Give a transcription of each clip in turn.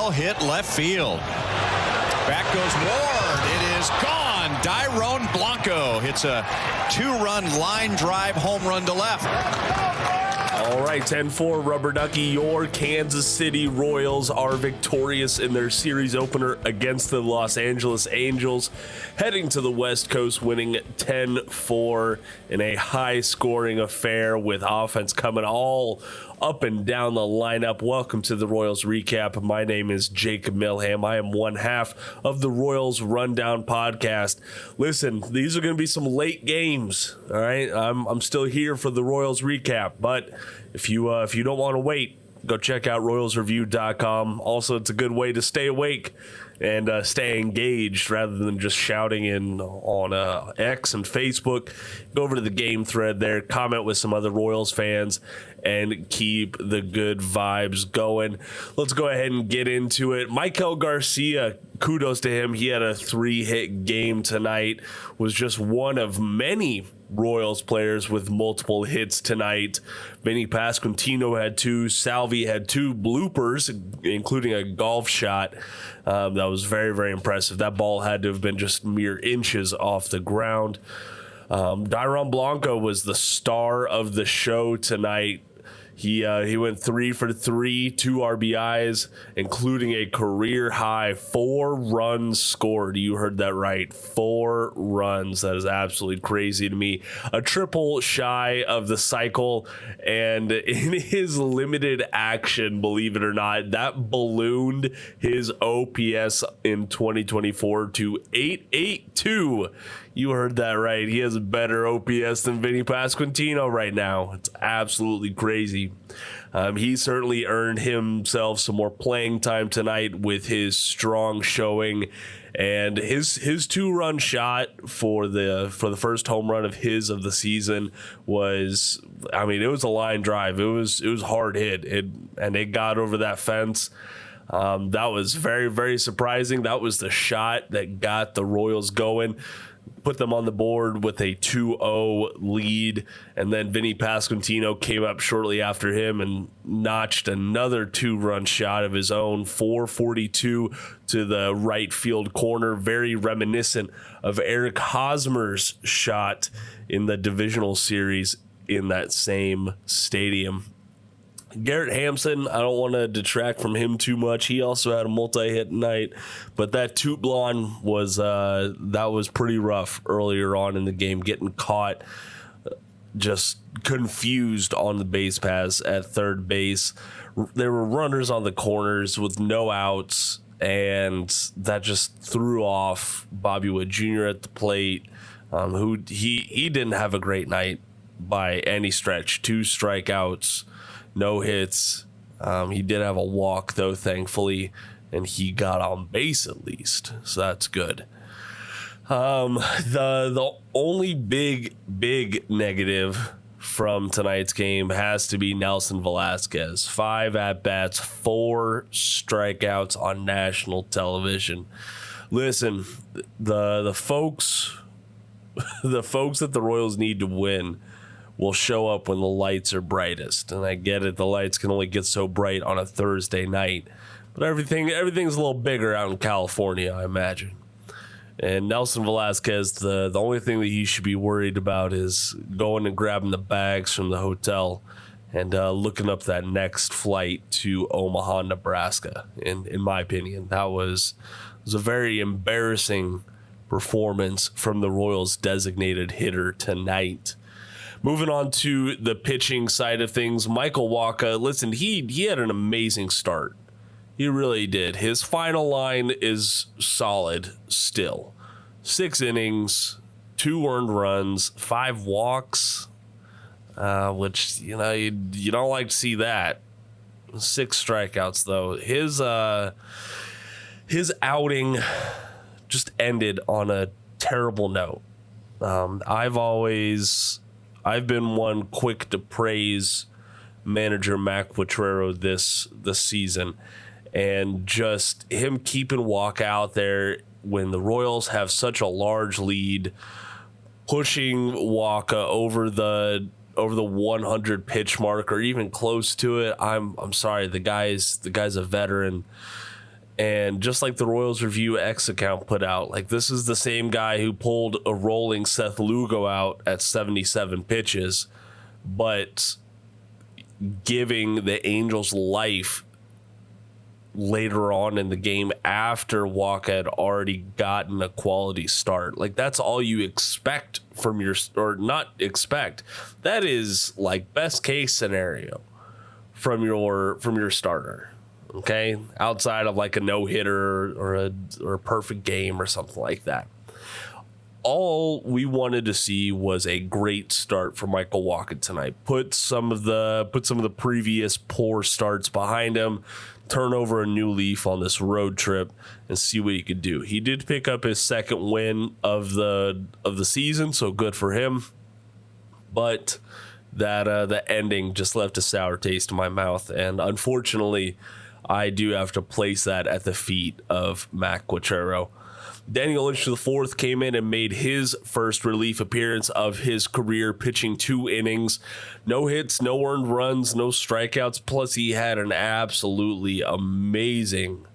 ball hit left field. Back goes Ward. It is gone. Dairon Blanco hits a 2-run line drive home run to left. All right, 10-4 Rubber Ducky. Your Kansas City Royals are victorious in their series opener against the Los Angeles Angels, heading to the West Coast, winning 10-4 in a high-scoring affair with offense coming all up and down the lineup. Welcome to the Royals Recap. My name is Jacob Milham. I am one half of the Royals Rundown podcast. Listen, these are going to be some late games. All right, I'm still here for the Royals Recap, but if you don't want to wait, go check out RoyalsReview.com. Also, it's a good way to stay awake and stay engaged rather than just shouting in on X and Facebook. Go over to the game thread there, comment with some other Royals fans, and keep the good vibes going. Let's go ahead and get into it. Michael Garcia, kudos to him. He had a 3-hit game tonight, was just one of many Royals players with multiple hits tonight. Vinny Pasquantino had 2. Salvi had 2 bloopers, including a golf shot. That was very, very impressive. That ball had to have been just mere inches off the ground. Dairon Blanco was the star of the show tonight. He went 3 for 3, 2 RBIs, including a career high 4 runs scored. You heard that right, 4 runs. That is absolutely crazy to me. A triple shy of the cycle, and in his limited action, believe it or not, that ballooned his OPS in 2024 to 882. You heard that right. He has a better OPS than Vinny Pasquantino right now. It's absolutely crazy. He certainly earned himself some more playing time tonight with his strong showing, and his 2-run shot for the first home run of the season was, I mean, it was a line drive. It was hard hit, and it got over that fence. That was very, very surprising. That was the shot that got the Royals going, put them on the board with a 2-0 lead, and then Vinny Pasquantino came up shortly after him and notched another 2-run shot of his own, 442 to the right field corner, very reminiscent of Eric Hosmer's shot in the divisional series in that same stadium. Garrett Hampson, I don't want to detract from him too much. He also had a multi-hit night, but that toot blonde was that was pretty rough earlier on in the game, getting caught just confused on the base pass at third base. There were runners on the corners with no outs, and that just threw off Bobby Wood Jr. at the plate, who he didn't have a great night by any stretch. 2 strikeouts. No hits. He did have a walk, though, thankfully, and he got on base at least, so that's good. The only big negative from tonight's game has to be Nelson Velasquez. 5 at-bats, 4 strikeouts on national television. Listen, the folks that the Royals need to win will show up when the lights are brightest. And I get it, the lights can only get so bright on a Thursday night. But everything's a little bigger out in California, I imagine. And Nelson Velasquez, the only thing that he should be worried about is going and grabbing the bags from the hotel and looking up that next flight to Omaha, Nebraska. In my opinion, that was a very embarrassing performance from the Royals' designated hitter tonight. Moving on to the pitching side of things, Michael Wacha, listen, he had an amazing start. He really did. His final line is solid still. 6 innings, 2 earned runs, 5 walks, which, you don't like to see that. 6 strikeouts, though. His outing just ended on a terrible note. I've been one quick to praise manager Mac Potrero this season, and just him keeping Walk out there when the Royals have such a large lead, pushing Wacha over the 100 pitch mark or even close to it. I'm sorry, the guy's a veteran, And just like the Royals Review X account put out, like this is the same guy who pulled a rolling Seth Lugo out at 77 pitches, but giving the Angels life later on in the game after Walker had already gotten a quality start. Like that's all you expect from your, or not expect. That is like best case scenario from your starter. Okay, outside of like a no-hitter or a perfect game or something like that. All we wanted to see was a great start for Michael Wacha tonight. Put some of the previous poor starts behind him, turn over a new leaf on this road trip, and see what he could do. He did pick up his second win of the season, so good for him. But that the ending just left a sour taste in my mouth, and unfortunately, I do have to place that at the feet of Matt Quatrero. Daniel Lynch IV came in and made his first relief appearance of his career, pitching 2 innings. No hits, no earned runs, no strikeouts. Plus, he had an absolutely amazing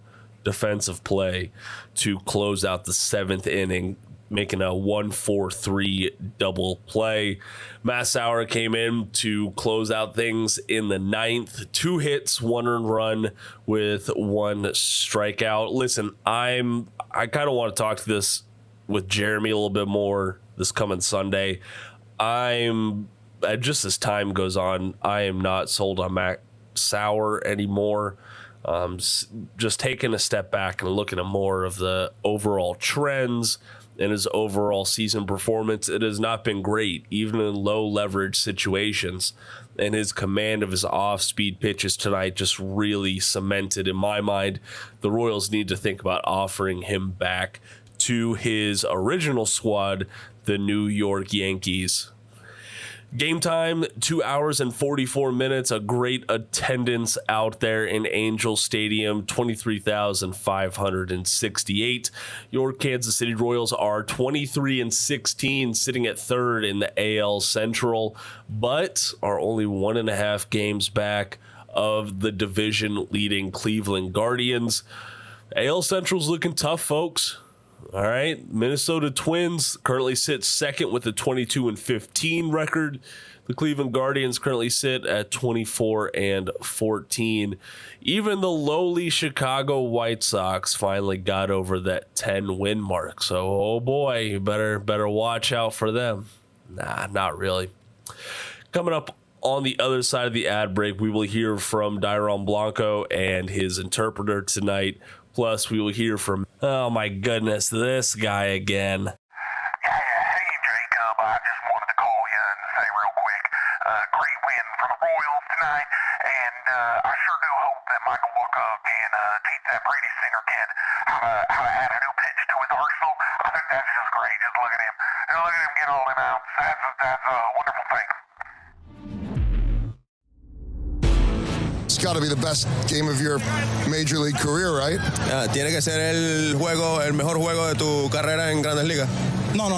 defensive play to close out the 7th inning, making a 1-4-3 double play. Massauer came in to close out things in the 9th. 2 hits, 1 earned run with 1 strikeout. Listen, I kind of want to talk to this with Jeremy a little bit more this coming Sunday. Just as time goes on, I am not sold on Massauer anymore. Just taking a step back and looking at more of the overall trends and his overall season performance, it has not been great, even in low leverage situations. And his command of his off-speed pitches tonight just really cemented, in my mind, the Royals need to think about offering him back to his original squad, the New York Yankees. Game time, 2 hours and 44 minutes. A great attendance out there in Angel Stadium, 23,568. Your Kansas City Royals are 23-16, sitting at 3rd in the AL Central, but are only 1.5 games back of the division-leading Cleveland Guardians. AL Central's looking tough, folks. All right, Minnesota Twins currently sit 2nd with a 22-15 record. The Cleveland Guardians currently sit at 24-14. Even the lowly Chicago White Sox finally got over that 10-win mark. So, oh boy, you better watch out for them. Nah, not really. Coming up on the other side of the ad break, we will hear from Dairon Blanco and his interpreter tonight. Plus, we will hear from, oh my goodness, this guy again. Hey, Jacob, I just wanted to call you and say real quick, great win for the Royals tonight, and I sure do hope that Michael Wacha can teach that Brady Singer kid how to add a new pitch to his arsenal. I think that's just great. Just look at him. Look at him get all them outs. That's a wonderful thing. It's got to be the best game of your major league career, right? ¿Tiene que ser el mejor juego de tu carrera en Grandes Ligas? No.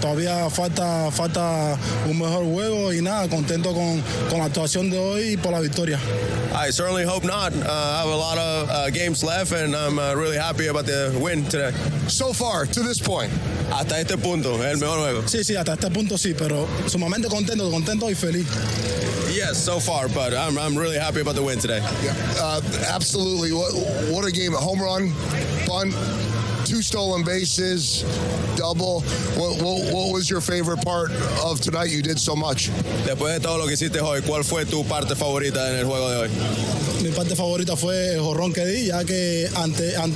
Todavía falta un mejor juego y nada, contento con la actuación de hoy y por la victoria. I certainly hope not. I have a lot of games left, and I'm really happy about the win today. So far, to this point. Hasta este punto, el mejor juego. Sí, hasta este punto sí, pero sumamente contento y feliz. Yes, so far, but I'm really happy about the win today. Yeah, absolutely. What a game. A home run, bunt, 2 stolen bases, double. What was your favorite part of tonight? You did so much. Después de todo lo que hiciste hoy, ¿cuál fue tu parte favorita en el juego de hoy? Mi parte favorita fue el jorrón que di, ya que antes en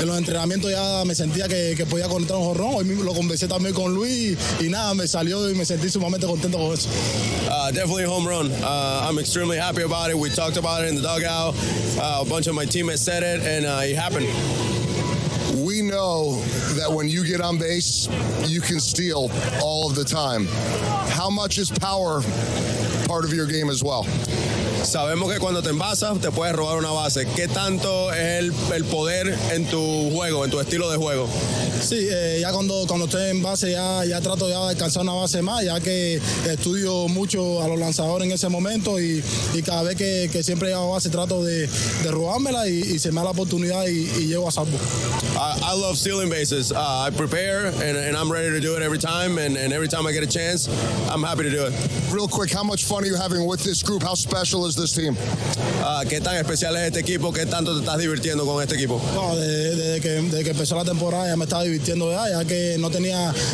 los entrenamientos ya me sentía que podía conectar un jorrón. Hoy mismo lo conversé también con Luis y nada, me salió y me sentí sumamente contento con eso. Definitely home run. I'm extremely happy about it. We talked about it in the dugout. A bunch of my teammates said it, and it happened. We know that when you get on base, you can steal all of the time. How much is power part of your game as well? sabemos que cuando te envasas te puedes robar una base. ¿Qué tanto es el poder en tu juego, en tu estilo de juego? Sí, ya cuando estoy en base ya trato ya de alcanzar una base más, ya que estudio mucho a los lanzadores en ese momento y cada vez que siempre llego a base trato de robármela y se me da la oportunidad y llego a salvo. I love stealing bases. I prepare and I'm ready to do it every time, and every time I get a chance, I'm happy to do it. Real quick, how much fun are you having with this group? How special is this team? ¿Qué tan especial es este equipo? ¿Qué tanto te estás divirtiendo con este equipo? No, desde que empezó la temporada ya me estaba divirtiendo ya que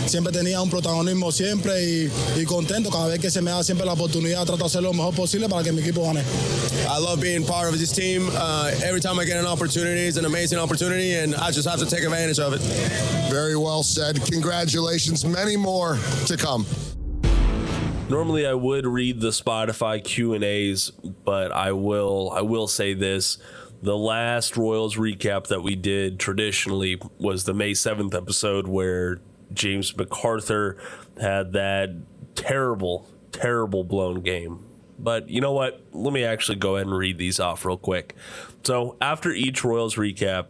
siempre tenía un protagonismo siempre y contento. Cada vez que se me da siempre la oportunidad trato de hacer lo mejor posible para que mi equipo gane. I love being part of this team. Every time I get an opportunity, it's an amazing opportunity, and I just have to take advantage of it. Very well said. Congratulations. Many more to come. Normally I would read the Spotify Q&As, but I will say this. The last Royals recap that we did traditionally was the May 7th episode where James McArthur had that terrible blown game. But you know what? Let me actually go ahead and read these off real quick. So after each Royals recap,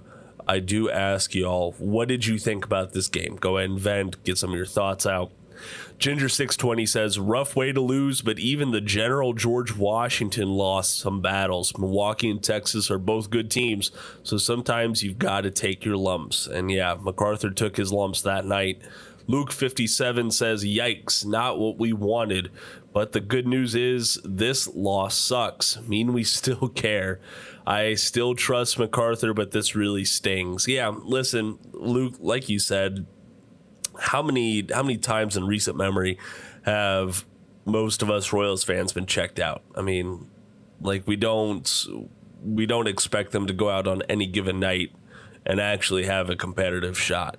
I do ask y'all, what did you think about this game? Go ahead and vent, get some of your thoughts out. Ginger620 says, rough way to lose, but even the General George Washington lost some battles. Milwaukee and Texas are both good teams, so sometimes you've got to take your lumps. And yeah, MacArthur took his lumps that night. Luke57 says, yikes, not what we wanted. But the good news is this loss sucks. Mean we still care. I still trust MacArthur, but this really stings. Yeah, listen, Luke, like you said, how many times in recent memory have most of us Royals fans been checked out? I mean, like we don't expect them to go out on any given night and actually have a competitive shot.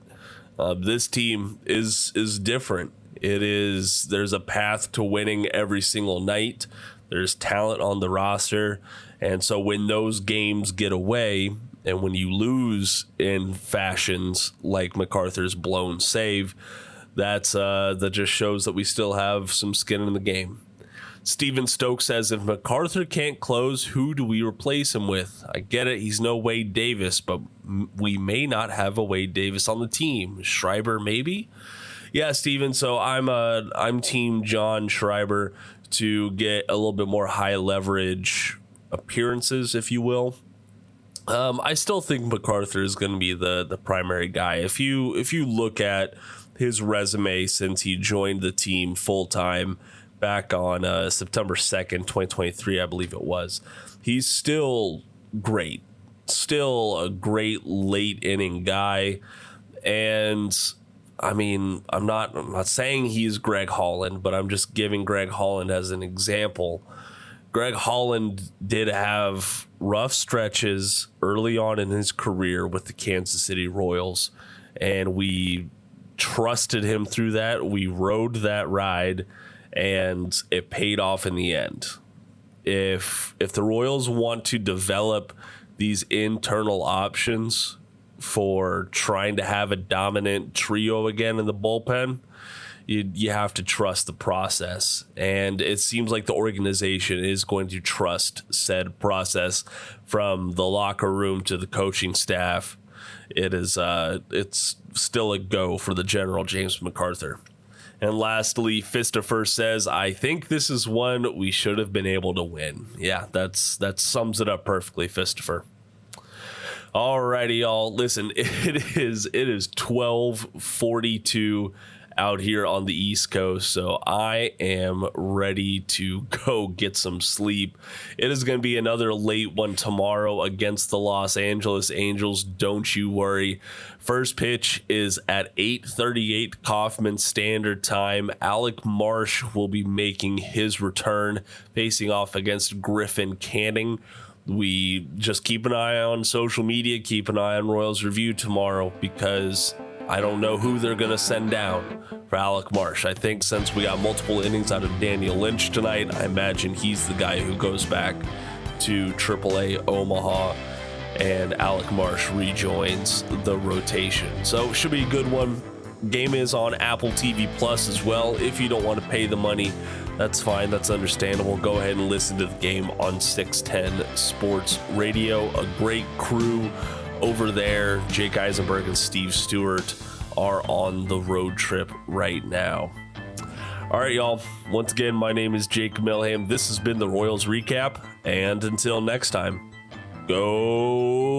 This team is different. There's a path to winning every single night. There's talent on the roster. And so when those games get away and when you lose in fashions like MacArthur's blown save, that just shows that we still have some skin in the game. Steven Stokes says, if MacArthur can't close, who do we replace him with? I get it, he's no Wade Davis, but we may not have a Wade Davis on the team. Schreiber, maybe? Yeah, Steven, so I'm team John Schreiber to get a little bit more high leverage appearances, if you will. I still think MacArthur is going to be the primary guy. If you look at his resume since he joined the team full-time back on September 2nd, 2023, I believe it was, he's still great. Still a great late inning guy. And I mean, I'm not saying he's Greg Holland, but I'm just giving Greg Holland as an example. Greg Holland did have rough stretches early on in his career with the Kansas City Royals, and we trusted him through that. We rode that ride, and it paid off in the end. If the Royals want to develop these internal options for trying to have a dominant trio again in the bullpen, you have to trust the process. And it seems like the organization is going to trust said process from the locker room to the coaching staff. It's still a go for the General James MacArthur. And lastly, Fistifer says, I think this is one we should have been able to win. Yeah, that sums it up perfectly, Fistifer. Alrighty, y'all. Listen, it is 12:42 out here on the East Coast, so I am ready to go get some sleep. It is going to be another late one tomorrow against the Los Angeles Angels. Don't you worry. First pitch is at 8:38 Kauffman Standard Time. Alec Marsh will be making his return, facing off against Griffin Canning. We just keep an eye on social media, keep an eye on Royals Review tomorrow, because I don't know who they're going to send down for Alec Marsh. I think since we got multiple innings out of Daniel Lynch tonight, I imagine he's the guy who goes back to AAA Omaha and Alec Marsh rejoins the rotation. So it should be a good one. Game is on Apple TV Plus as well. If you don't want to pay the money, that's fine. That's understandable. Go ahead and listen to the game on 610 Sports Radio. A great crew over there. Jake Eisenberg and Steve Stewart are on the road trip right now. All right, y'all. Once again, my name is Jacob Milham. This has been the Royals Recap. And until next time, go